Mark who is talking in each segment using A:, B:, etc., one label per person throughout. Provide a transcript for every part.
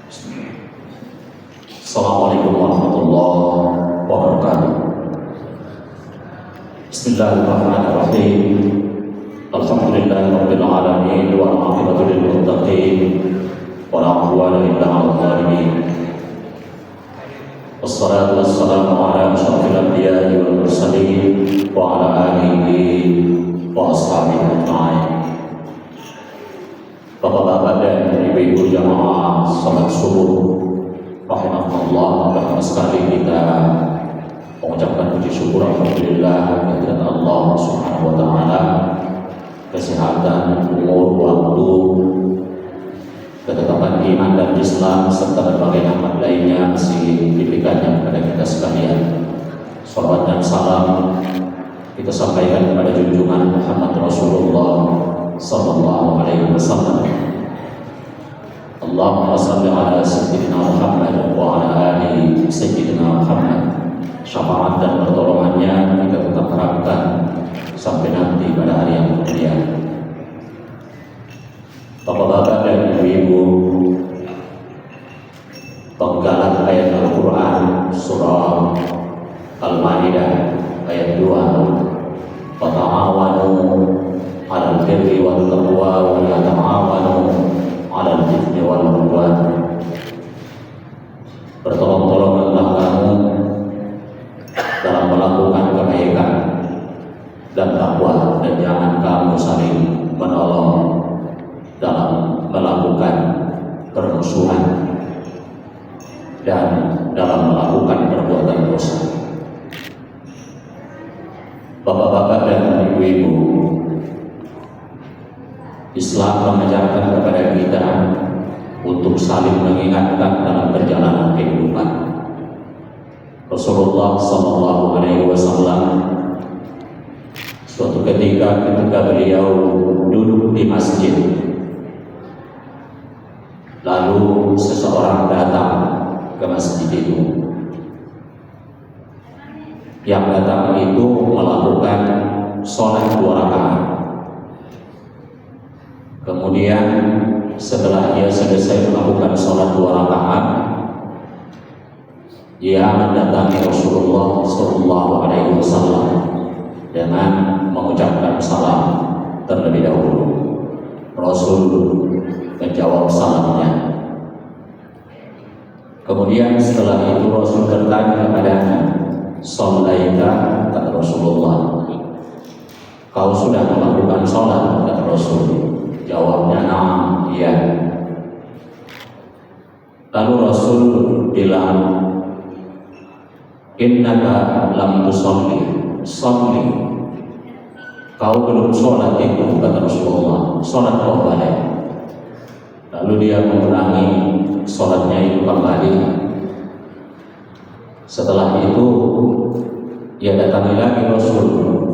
A: Assalamualaikum warahmatullahi wabarakatuh. Bismillahirrahmanirrahim. Alhamdulillahirabbil alamin wal 'aqibatu lil muttaqin wa la 'udwana illa 'alal zalimin. Wassalatu wassalamu ala asyrafil anbiya'i wal mursalin wa ala alihi wa ashabihi ajma'in. Bapak-bapak dan ibu-ibu jamaah salat subuh rahimahullah, pertama sekali kita mengucapkan puji syukur alhamdulillah kehadirat Allah Subhanahu wa taala, kesehatan, umur, waktu, ketetapan iman dan Islam serta berbagai nikmat lainnya masih diberikannya kepada kita sekalian. Salawat dan salam kita sampaikan kepada junjungan Muhammad Rasulullah sallallahu alaihi wasallam. Allahumma salli ala sayyidina Muhammad wa ala ali sayyidina Muhammad. Syafaat dan pertolongannya kita tetap harapkan sampai nanti pada hari yang kemudian. Bapak-bapak dan ibu-ibu, penggalan ayat Al-Quran surah Al-Maidah ayat 2, Fata'awanu 'alal birri wal taqwa wa la ta'awanu 'alal ithmi wal 'udwan. Bertolong-tolonganlah kamu dalam melakukan kebaikan dan takwa, dan jangan kamu saling menolong dalam melakukan permusuhan dan dalam melakukan perbuatan dosa. Bapak-bapak dan ibu-ibu, Islam mengajarkan kepada kita untuk saling mengingatkan dalam perjalanan kehidupan. Rasulullah sallallahu alaihi wasallam suatu ketika beliau duduk di masjid, lalu seseorang datang ke masjid itu. Yang datang itu melakukan sholat 2 rakaat. Kemudian setelah dia selesai melakukan sholat 2 rakaat, dia mendatangi Rasulullah sallallahu alaihi wasallam dengan mengucapkan salam terlebih dahulu. Rasul menjawab salamnya. Kemudian setelah itu Rasul bertanya kepadanya, "Shallaita?" kata Rasulullah. "Kau sudah melakukan sholat?" kata Rasul. Jawabnya, "Na'am, iya." Lalu Rasul bilang, "Innaka lam tusalli, salli." Kau belum sholat itu, kata Rasulullah. Sholat kau balik. Lalu dia mengulangi sholatnya itu kembali. Setelah itu dia datangi lagi Rasul.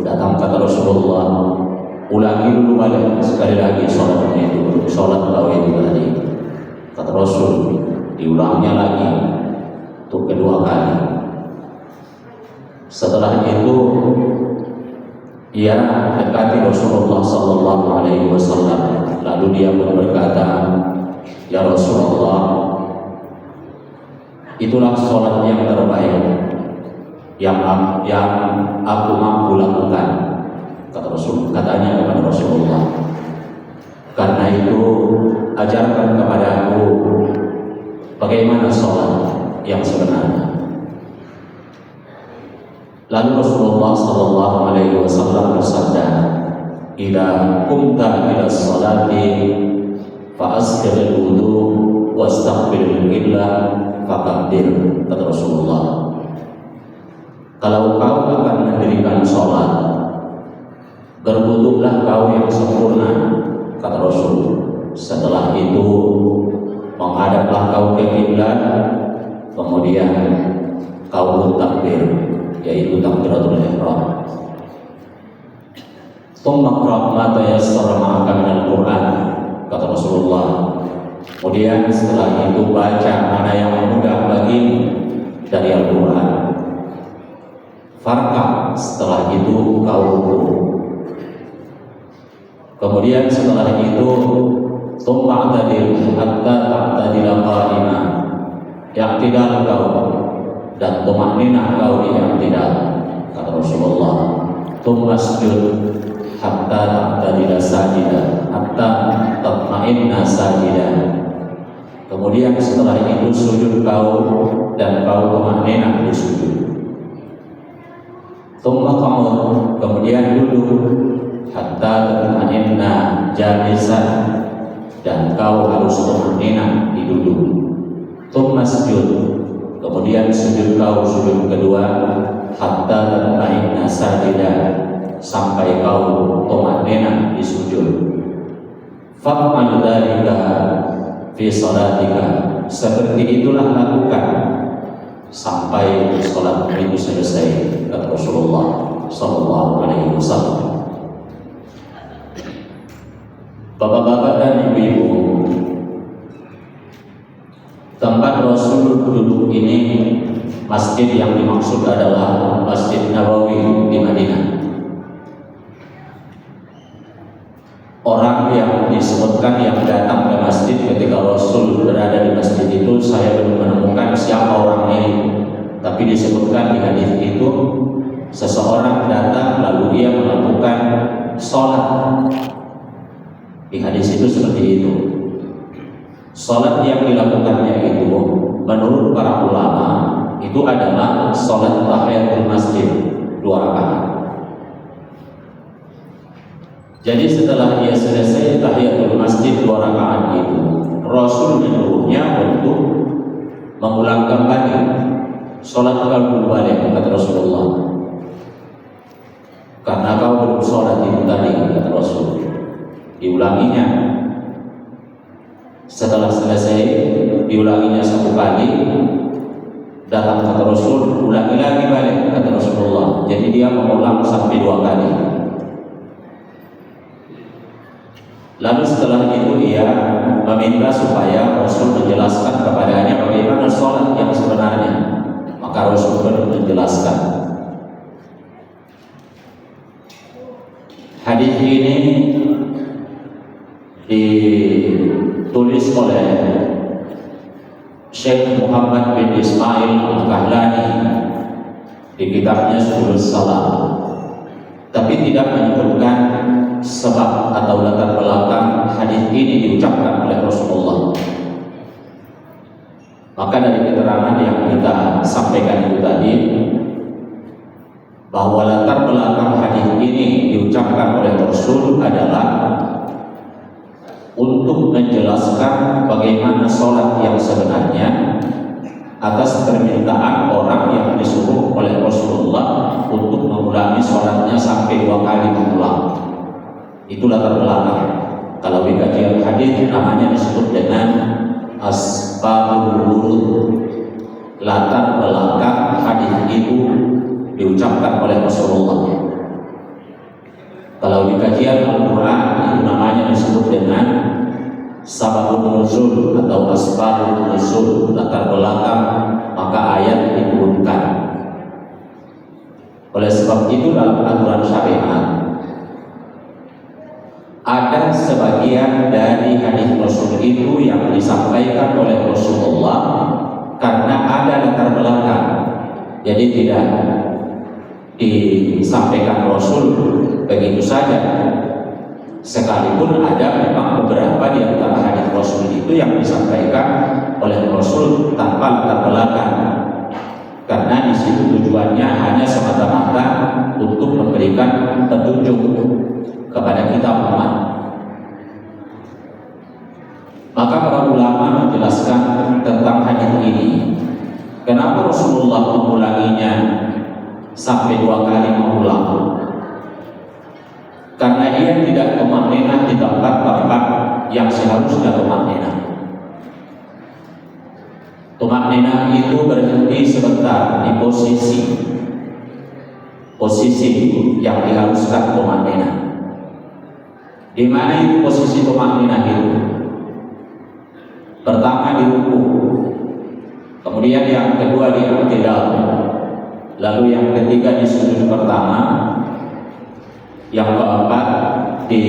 A: Datang kata Rasulullah, "Ulangi dulu balik sekali lagi sholatnya itu, sholat kau itu tadi." Kata Rasul, diulangnya lagi untuk kedua kali. Setelah itu ia dekati Rasulullah sallallahu alaihi wasallam. Lalu dia pun berkata, "Ya Rasulullah, itulah sholat yang terbaik yang aku mampu lakukan." Kata Rasul, katanya kepada Rasulullah, "Karena itu ajarkan kepada aku bagaimana sholat yang sebenarnya." Lalu Rasulullah sallallahu alaihi wasallam bersabda, "Idza qumta ila sholati fa asbigh wudu wastaqbil qiblah faqaddir." Kata Rasulullah, kalau kau akan mendirikan sholat, berwuduklah kau yang sempurna. Kata Rasul, setelah itu menghadaplah kau ke kiblat, kemudian kau pun takbir, yaitu takbiratul ihram. "Tsumma qra' ma tayassara ma'aka minal Qur'an." Kata Rasulullah. Kemudian setelah itu baca mana yang mudah bagimu dari Al-Quran. "Farka." Setelah itu kau rukuk. Kemudian setelah itu "Tsumma i'tadil hatta ta'tadila qa'ima." i'tidal kau dan tumakninah kau di i'tidal. Kata Rasulullah, tsumma sujud hatta ta'tadila sajida hatta tatma'inna sajida. Kemudian setelah itu sujud kau dan kau tumakninah di sujud. Tsumma qa'ud, kemudian duduk hatta tatma'inna jalisan dan kau harus tumakninah di duduk. Tsumma sujud, kemudian sujud kau sujud kedua hatta tatma'inna sajida sampai kau tumakninah di sujud. Fa'mal dzalika fi shalatika, seperti itulah lakukan sampai salat itu selesai, kata Rasulullah sallallahu alaihi wasallam. Bapak-bapak dan ibu-ibu, tempat Rasul duduk ini, masjid yang dimaksud adalah Masjid Nabawi di Madinah. Orang yang disebutkan yang datang ke masjid ketika Rasul berada di masjid itu, saya belum menemukan siapa orang ini. Tapi disebutkan di hadis itu, seseorang datang lalu ia melakukan sholat. Di hadis itu seperti itu. Sholat yang dilakukannya itu, menurut para ulama, itu adalah sholat tahiyatul masjid 2 rakaat. Jadi setelah ia selesai tahiyatul masjid 2 rakaat itu, Rasul menyuruhnya untuk mengulang kembali sholat qalbul balik, kata Rasulullah. Karena kau belum sholat itu tadi, kata Rasul. Diulanginya. Setelah selesai, diulanginya 1 kali. Datang kata Rasul, ulangi lagi balik, kata Rasulullah. Jadi dia mengulang sampai 2 kali. Lalu setelah itu dia meminta supaya Rasul menjelaskan kepadanya bagaimana sholat yang sebenarnya. Maka Rasul pun menjelaskan. Hadis ini ditulis oleh Syekh Muhammad bin Ismail Al-Kahlani di kitabnya Subulus Salam, tapi tidak menyebutkan sebab atau latar belakang hadis ini diucapkan oleh Rasulullah. Maka dari keterangan yang kita sampaikan itu tadi, bahwa latar belakang hadis ini diucapkan oleh Rasul adalah untuk menjelaskan bagaimana sholat yang sebenarnya atas permintaan orang yang disuruh oleh Rasulullah untuk mengulangi sholatnya sampai 2 kali mengulang. Itu latar belakang. Kalau di kajian hadis namanya disebut dengan asbabul wurud. Latar belakang hadis itu diucapkan oleh Rasulullah. Kalau di kajian Al-Quran itu namanya disebut dengan sababun nuzul atau asbabun nuzul, latar belakang maka ayat diturunkan. Oleh sebab itu dalam aturan syariat ada sebagian dari hadis Rasul itu yang disampaikan oleh Rasulullah karena ada latar belakang. Jadi tidak disampaikan Rasul begitu saja. Sekalipun ada memang beberapa di antara hadis Rasul itu yang disampaikan oleh Rasul tanpa latar belakang. Karena di situ tujuannya hanya semata-mata untuk memberikan petunjuk kepada kita umat. Maka para ulama menjelaskan tentang hadis ini. Kenapa Rasulullah mengulanginya sampai 2 kali mengulang? Karena ia tidak tumakninah di tempat-tempat yang seharusnya tumakninah. Tumakninah itu berhenti sebentar di posisi yang diharuskan tumakninah. Di mana itu posisi tumakninah itu? Pertama di ruku, kemudian yang kedua di i'tidal, lalu yang ketiga di sujud pertama, yang keempat di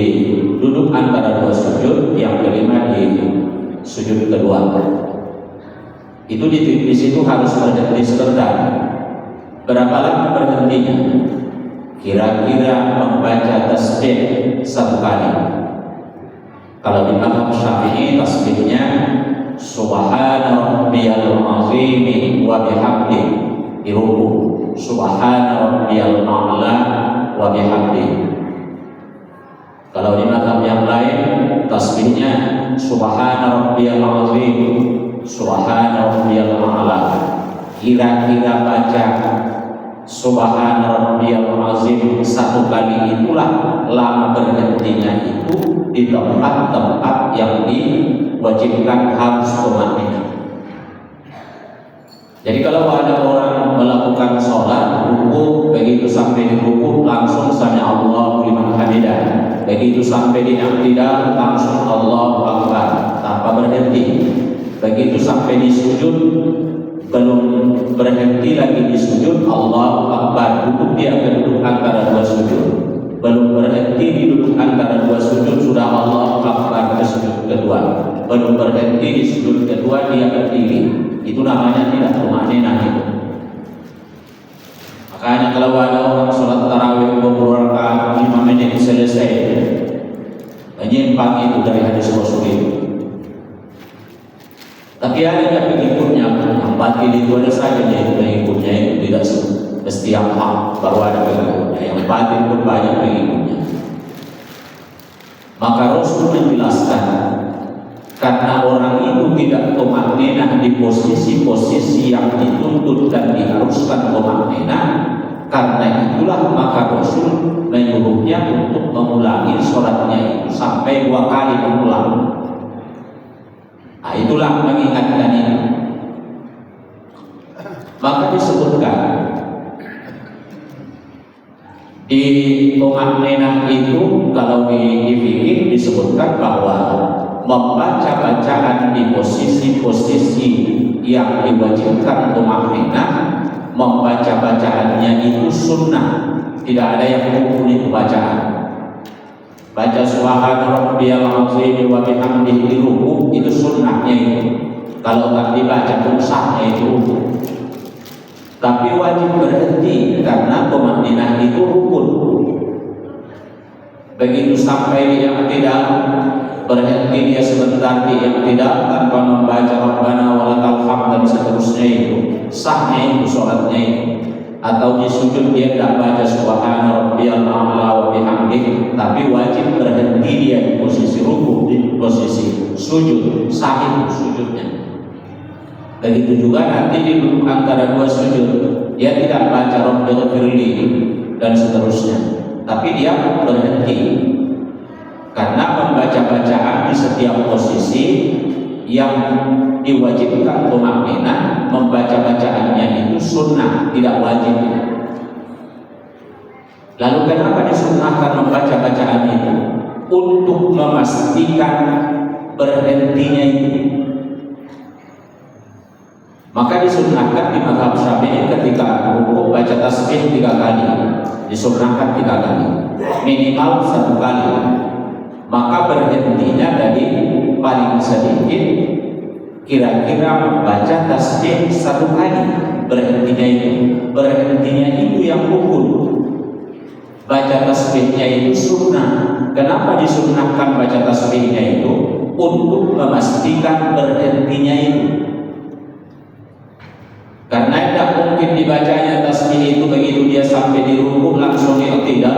A: duduk antara 2 sujud, yang kelima di sujud kedua. Itu di situ harus berhenti sebentar. Berapa lama berhentinya? Kira-kira membaca tasbih 1 kali. Kalau di mazhab Syafi'i tasbihnya Subhana rabbiyal azim wa bihamdi di ruku, Subhana rabbiyal a'la wa bihamdi. Kalau di mazhab yang lain tasbihnya Subhana rabbiyal azim, Subhana rabbiyal a'la. Kira-kira baca Subhana rabbiyal azim 1 kali itulah lama berhentinya itu di tempat-tempat yang diwajibkan harus tumanina. Jadi kalau ada orang melakukan sholat ruku, begitu sampai di ruku langsung sami Allahu liman hamidah, begitu sampai di i'tidal langsung Allahu akbar tanpa berhenti, begitu sampai di sujud belum berhenti lagi di sujud Allahu akbar, duduk dia duduk antara 2 sujud, belum berhenti di duduk antara 2 sujud sudah Allahu akbar ke sujud kedua, belum berhenti di sujud kedua dia berdiri. Itu namanya tidak tumanina itu. Makanya kalau ada orang sholat tarawih 20 rakaat 5 menit selesai, menyimpang itu dari hadis Rasul itu. Tapi ada yang pengikutnya, yang batil itu ada saja yang pengikutnya itu tidak mesti yang hak baru ada pengikutnya, yang batil pun banyak pengikutnya. Maka Rasul menjelaskan, karena orang itu tidak tumanina di posisi-posisi yang dituntut dan diharuskan tumanina, karena itulah maka Rasul menyuruhnya untuk mengulangi sholatnya itu sampai 2 kali mengulang. Nah, itulah mengingatkan ini. Maka disebutkan di tumanina itu kalau di fikih disebutkan bahwa membaca bacaan di posisi-posisi yang diwajibkan tumanina, membaca bacaannya itu sunnah, tidak ada yang hukum itu bacaan. Baca Subhana rabbiyal azim wa bihamdihi di ruku itu sunnahnya itu. Kalau tak dibaca pun sahnya itu ruku. Tapi wajib berhenti karena tumanina itu rukun. Begitu sampai di i'tidal berhenti dia sebentar di i'tidal tanpa membaca Rabbana walakal hamd dan seterusnya itu sahnya itu sholatnya itu. Atau di sujud dia tidak baca Subhana rabbiyal a'la wa bihamdihi, tapi wajib berhenti dia di posisi ruku, di posisi sujud, sahih sujudnya. Begitu juga nanti di duduk antara 2 sujud dia tidak baca Rabbighfirli dan seterusnya, tapi dia berhenti karena membaca bacaan di setiap posisi yang diwajibkan tumanina, membaca bacaannya itu sunnah, tidak wajib. Lalu kenapa disunnahkan membaca bacaan itu? Untuk memastikan berhentinya itu. Maka disunnahkan di mazhab Syafi'i ketika ruku baca tasbih 3 kali, disunnahkan 3 kali, minimal 1 kali. Maka berhentinya dari paling sedikit kira-kira membaca tasbih 1 kali, berhentinya itu yang rukun. Baca tasbihnya itu sunnah. Kenapa disunnahkan baca tasbihnya itu? Untuk memastikan berhentinya itu. Karena tidak mungkin dibacanya tasbih itu begitu dia sampai di ruku langsung i'tidal.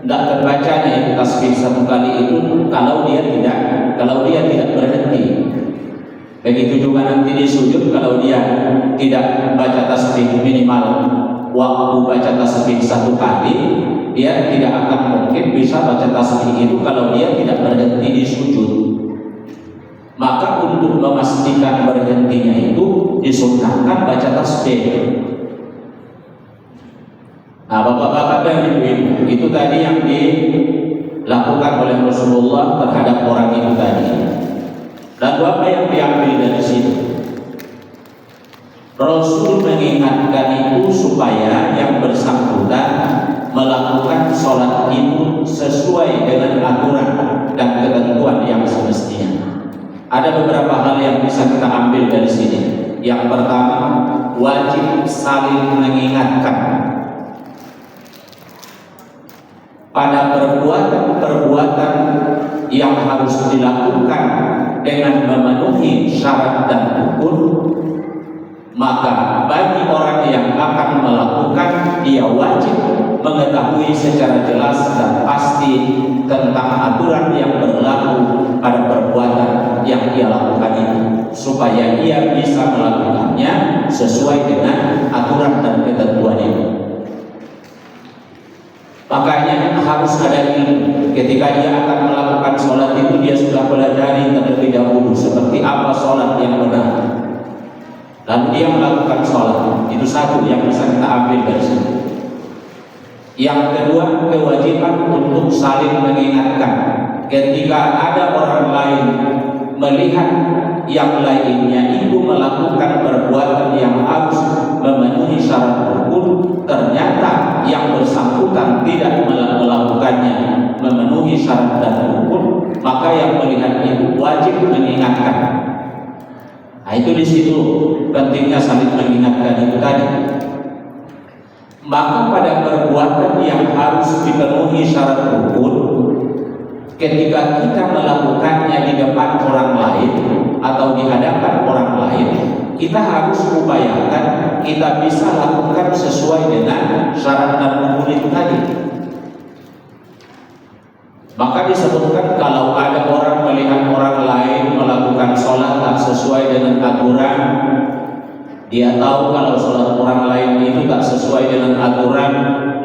A: Tidak terbacanya itu tasbih 1 kali itu kalau dia tidak berhenti. Begitu juga nanti di sujud kalau dia tidak baca tasbih minimal waktu baca tasbih 1 kali, dia tidak akan mungkin bisa baca tasbih itu kalau dia tidak berhenti di sujud. Maka untuk memastikan berhentinya itu disunnahkan baca tasbih. Nah, bapak-bapak dan ibu-ibu, itu tadi yang dilakukan oleh Rasulullah terhadap orang itu tadi. Lalu apa yang diambil dari situ? Rasul mengingatkan itu supaya yang bersangkutan melakukan sholat itu sesuai dengan aturan dan ketentuan yang semestinya. Ada beberapa hal yang bisa kita ambil dari sini. Yang pertama, wajib saling mengingatkan pada perbuatan-perbuatan yang harus dilakukan dengan memenuhi syarat dan rukun. Maka bagi orang yang akan melakukan, dia wajib mengetahui secara jelas dan pasti tentang aturan yang berlaku pada perbuatan yang ia lakukan itu, supaya ia bisa melakukannya sesuai dengan aturan dan ketentuan itu. Makanya harus ada ilmu. Ketika dia akan melakukan sholat itu, dia sudah pelajari terlebih dahulu seperti apa sholat yang benar. Lalu dia melakukan sholat. Itu satu yang bisa kita ambil dari sini. Yang kedua, kewajiban untuk saling mengingatkan. Ketika ada orang lain melihat yang lainnya itu melakukan perbuatan yang harus memenuhi syarat rukun, ternyata yang bersangkutan tidak melakukannya memenuhi syarat dan rukun, maka yang melihat itu wajib mengingatkan. Nah, itu di situ pentingnya saling mengingatkan itu tadi. Maka pada perbuatan yang harus dipenuhi syarat rukun, ketika kita melakukannya di depan orang lain atau di hadapan orang lain, kita harus upayakan kita bisa lakukan sesuai dengan syarat dan rukun itu tadi. Maka disebutkan kalau ada orang melihat orang lain melakukan sholat tak sesuai dengan aturan, dia tahu kalau sholat orang lain itu tak sesuai dengan aturan,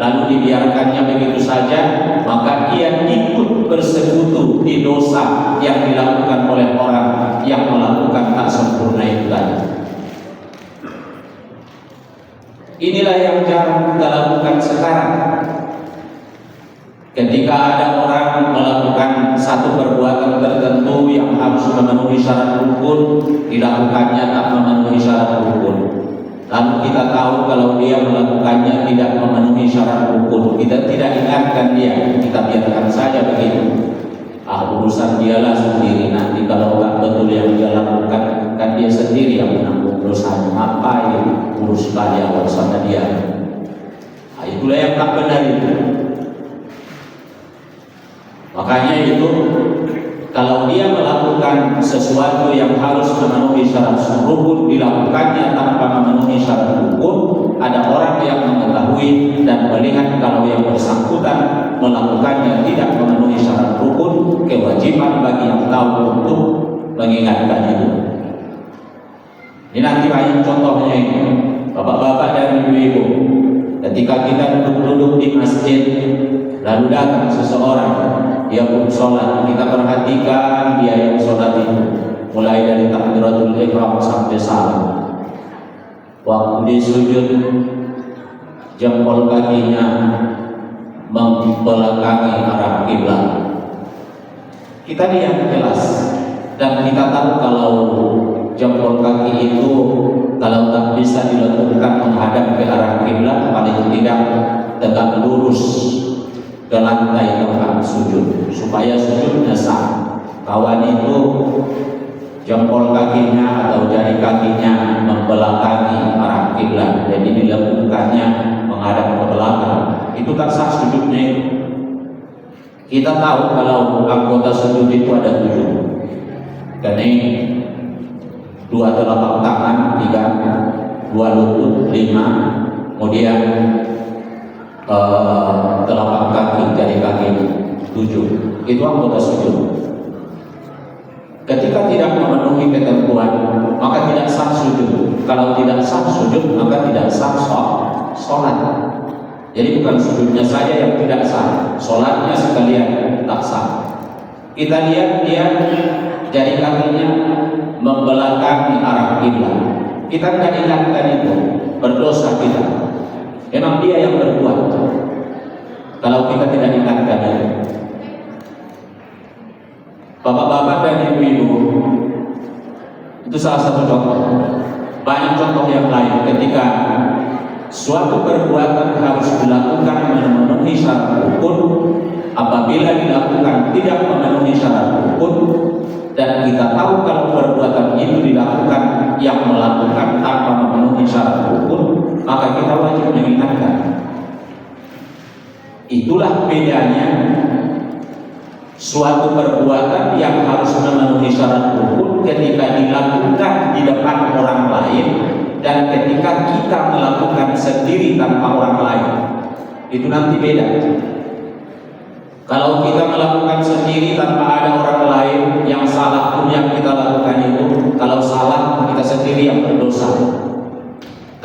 A: lalu dibiarkannya begitu saja, maka ia ikut bersekutu di dosa yang dilakukan oleh orang yang melakukan tak sempurna itu tadi. Inilah yang jarang kita lakukan sekarang. Ketika ada orang melakukan satu perbuatan tertentu yang harus memenuhi syarat rukun, dilakukannya tak memenuhi syarat rukun. Lalu kita tahu kalau dia melakukannya tidak memenuhi syarat rukun, kita tidak ingatkan dia, kita biarkan saja begitu. Urusan dialah sendiri, nanti kalau nggak betul yang dia lakukan, kan dia sendiri yang menanggung dosanya. Ngapain urus kalian bersama dia? Nah, itulah yang tak benar itu. Makanya itu kalau dia melakukan sesuatu yang harus memenuhi syarat rukun, dilakukannya tanpa memenuhi syarat rukun, ada orang yang mengetahui dan melihat kalau yang bersangkutan melakukannya tidak memenuhi syarat rukun, kewajiban bagi yang tahu untuk mengingatkan itu. Ini nanti banyak contohnya ini, bapak-bapak dan ibu-ibu. Ketika kita duduk-duduk di masjid, lalu datang seseorang, dia pun sholat, kita perhatikan dia yang sholat itu, mulai dari takbiratul ihram sampai salam. Waktu di sujud, jempol kakinya membelakangi arah kiblat. Kita lihat jelas dan kita tahu kalau jempol kaki itu kalau tak bisa diletakkan menghadap ke arah kiblat, paling tidak tegak lurus ke lantai tempat sujud supaya sujudnya sah. Kawan itu jempol kakinya atau jari kakinya membelakangi arah kiblat, jadi dilakukannya menghadap ke belakang, itu tak sah sujudnya itu. Kita tahu kalau anggota sujud itu ada 7, kening, 2 telapak tangan, 3, 2 lutut, 5, kemudian telapak kaki, jari kaki 7. Itu anggota sujud. Ketika tidak memenuhi ketentuan, maka tidak sah sujud. Kalau tidak sah sujud, maka tidak sah sholat. Jadi bukan sujudnya saja yang tidak sah, sholatnya sekalian tak sah. Kita lihat dia jari kakinya membelakangi arah kiblat. Kita tidak ingatkan itu, berdosa kita. Memang dia yang berbuat. Kalau kita tidak ingatkan itu. Bapak-bapak dan ibu-ibu, itu salah satu contoh. Banyak contoh yang lain. Ketika suatu perbuatan harus dilakukan memenuhi syarat rukun, apabila dilakukan tidak memenuhi syarat rukun dan kita tahu kalau perbuatan itu dilakukan yang melakukan tanpa memenuhi syarat rukun, maka kita wajib mengingatkan. Itulah bedanya suatu perbuatan yang harus memenuhi syarat rukun ketika dilakukan di depan orang lain dan ketika kita melakukan sendiri tanpa orang lain. Itu nanti beda. Kalau kita melakukan sendiri tanpa ada orang lain, yang salah pun yang kita lakukan itu, kalau salah kita sendiri yang berdosa.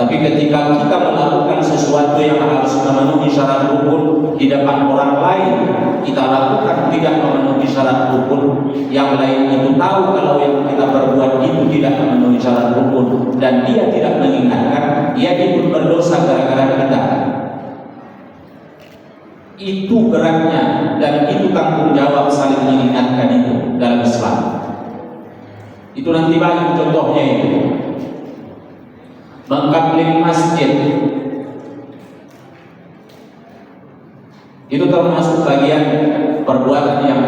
A: Tapi ketika kita melakukan sesuatu yang harus memenuhi syarat rukun di depan orang lain, kita lakukan tidak memenuhi syarat rukun, yang lain itu tahu kalau yang kita perbuat itu tidak memenuhi syarat rukun dan dia tidak mengingatkan, dia ikut berdosa gara-gara kita. Itu beratnya dan itu tanggung jawab saling mengingatkan itu dalam Islam. Itu nanti banyak contohnya itu. Mengkapling masjid itu termasuk bagian perbuatan yang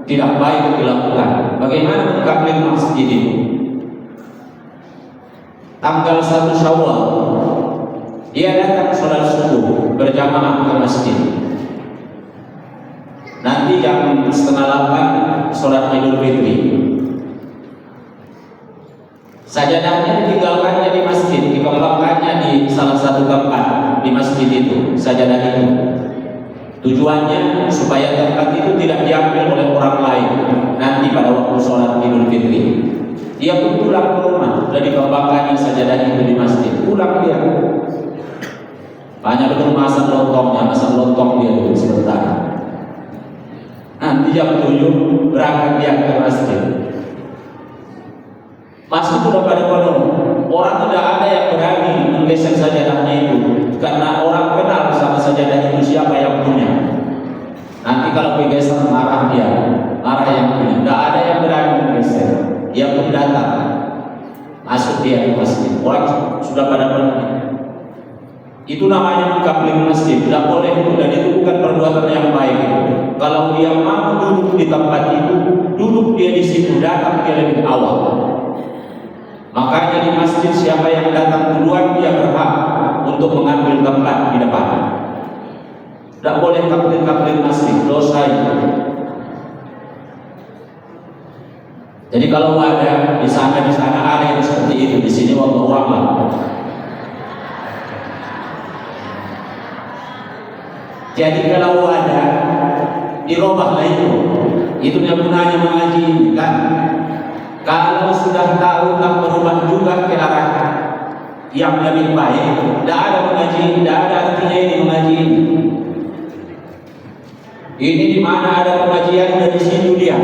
A: tidak baik dilakukan. Bagaimana mengkapling masjid itu? Tanggal 1 Syawal dia datang sholat subuh berjamaah ke masjid. Nanti jam 7:30 sholat Idul Fitri. Sajadahnya ditinggalkannya di masjid, dikembangkannya di salah satu tempat di masjid itu, sajadah itu. Tujuannya supaya tempat itu tidak diambil oleh orang lain nanti pada waktu sholat Idul Fitri. Dia pun pulang ke rumah, sudah dikembangkannya sajadah itu di masjid. Pulang dia. Banyak betul masak lontong dia dulu sebentar. Nanti jam 7 berangkat dia ke masjid. Masjid sudah pada penuh. Orang tidak ada yang berani menggeser sajadahnya itu, karena orang kenal sama sajadah itu siapa yang punya. Nanti kalau bergeser marah dia, marah yang punya. Tidak ada yang berani menggeser. Dia pun datang, masuk dia ke masjid. Orang sudah pada penuh. Itu namanya mengkapling masjid. Tidak boleh itu, dan itu bukan perbuatan yang baik itu. Kalau dia mau duduk di tempat itu, duduk dia di situ, datang dia lebih awal. Makanya di masjid siapa yang datang duluan dia berhak untuk mengambil tempat di depan. Tidak boleh kapling-kapling masjid, dosa itu. Jadi kalau ada di sana ada yang seperti itu, di sini wallahu a'lam. Jadi kalau ada dirubahlah itu yang gunanya mengaji kan. Kalau sudah tahu tak berubah juga ke arah yang lebih baik, tidak ada mengaji, tidak ada artinya ini mengaji. Ini di mana ada pengajian dari situ dia.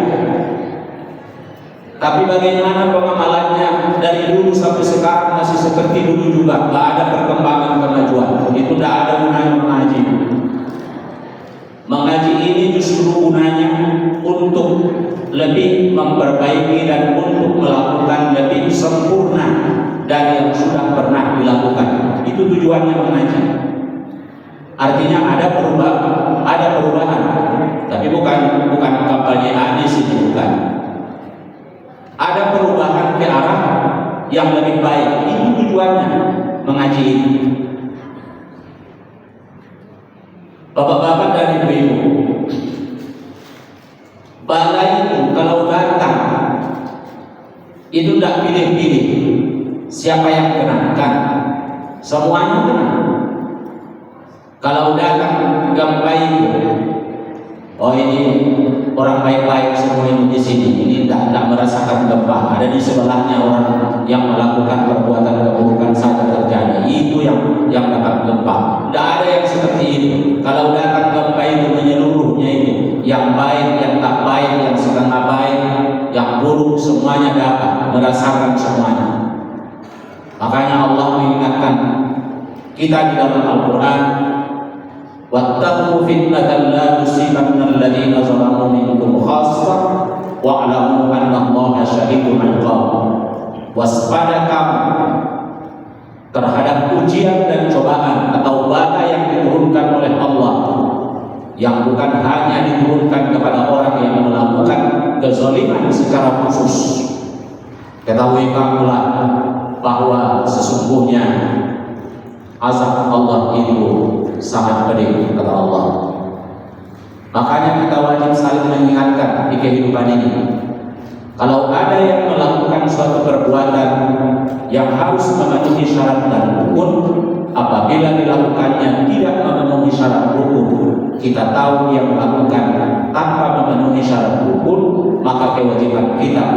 A: Tapi bagaimana pengamalannya dari dulu sampai sekarang masih seperti dulu juga, tidak ada perkembangan kemajuan. Itu tidak ada gunanya mengaji. Mengaji ini justru gunanya untuk lebih memperbaiki dan untuk melakukan lebih sempurna dari yang sudah pernah dilakukan. Itu tujuannya mengaji. Artinya ada perubahan, tapi bukan kampanye hadis itu, bukan. Ada perubahan ke arah yang lebih baik. Itu tujuannya mengaji ini. Bapak-bapak dan ibu-ibu, balai itu kalau datang itu tidak pilih-pilih siapa yang kenakan, semuanya kena. Kalau datang gampai itu, oh ini orang baik-baik semua ini di sini, ini tidak merasakan gempa. Ada di sebelahnya orang yang melakukan perbuatan keburukan saja terjadi, itu yang dapat gempa. Tidak ada yang seperti itu. Kalau datang gempa itu menyeluruhnya itu, yang baik, yang tak baik, yang setengah baik, yang buruk, semuanya dapat merasakan semuanya. Makanya Allah mengingatkan kita di dalam Al-Quran, wattaqu fitnatan la tusibanna alladziina zalamu minkum khassah wa'lamu anna Allaha syadidul 'iqab. Waspada kamu terhadap ujian dan cobaan atau bala yang diturunkan oleh Allah yang bukan hanya diturunkan kepada orang yang melakukan kezaliman secara khusus. Ketahui kamulah bahwa sesungguhnya azab Allah itu sangat pedih, kata Allah. Makanya kita wajib saling mengingatkan di kehidupan ini. Kalau ada yang melakukan suatu perbuatan yang harus memenuhi syarat dan rukun, apabila dilakukannya tidak memenuhi syarat rukun, kita tahu dia melakukan tanpa memenuhi syarat rukun, maka kewajiban kita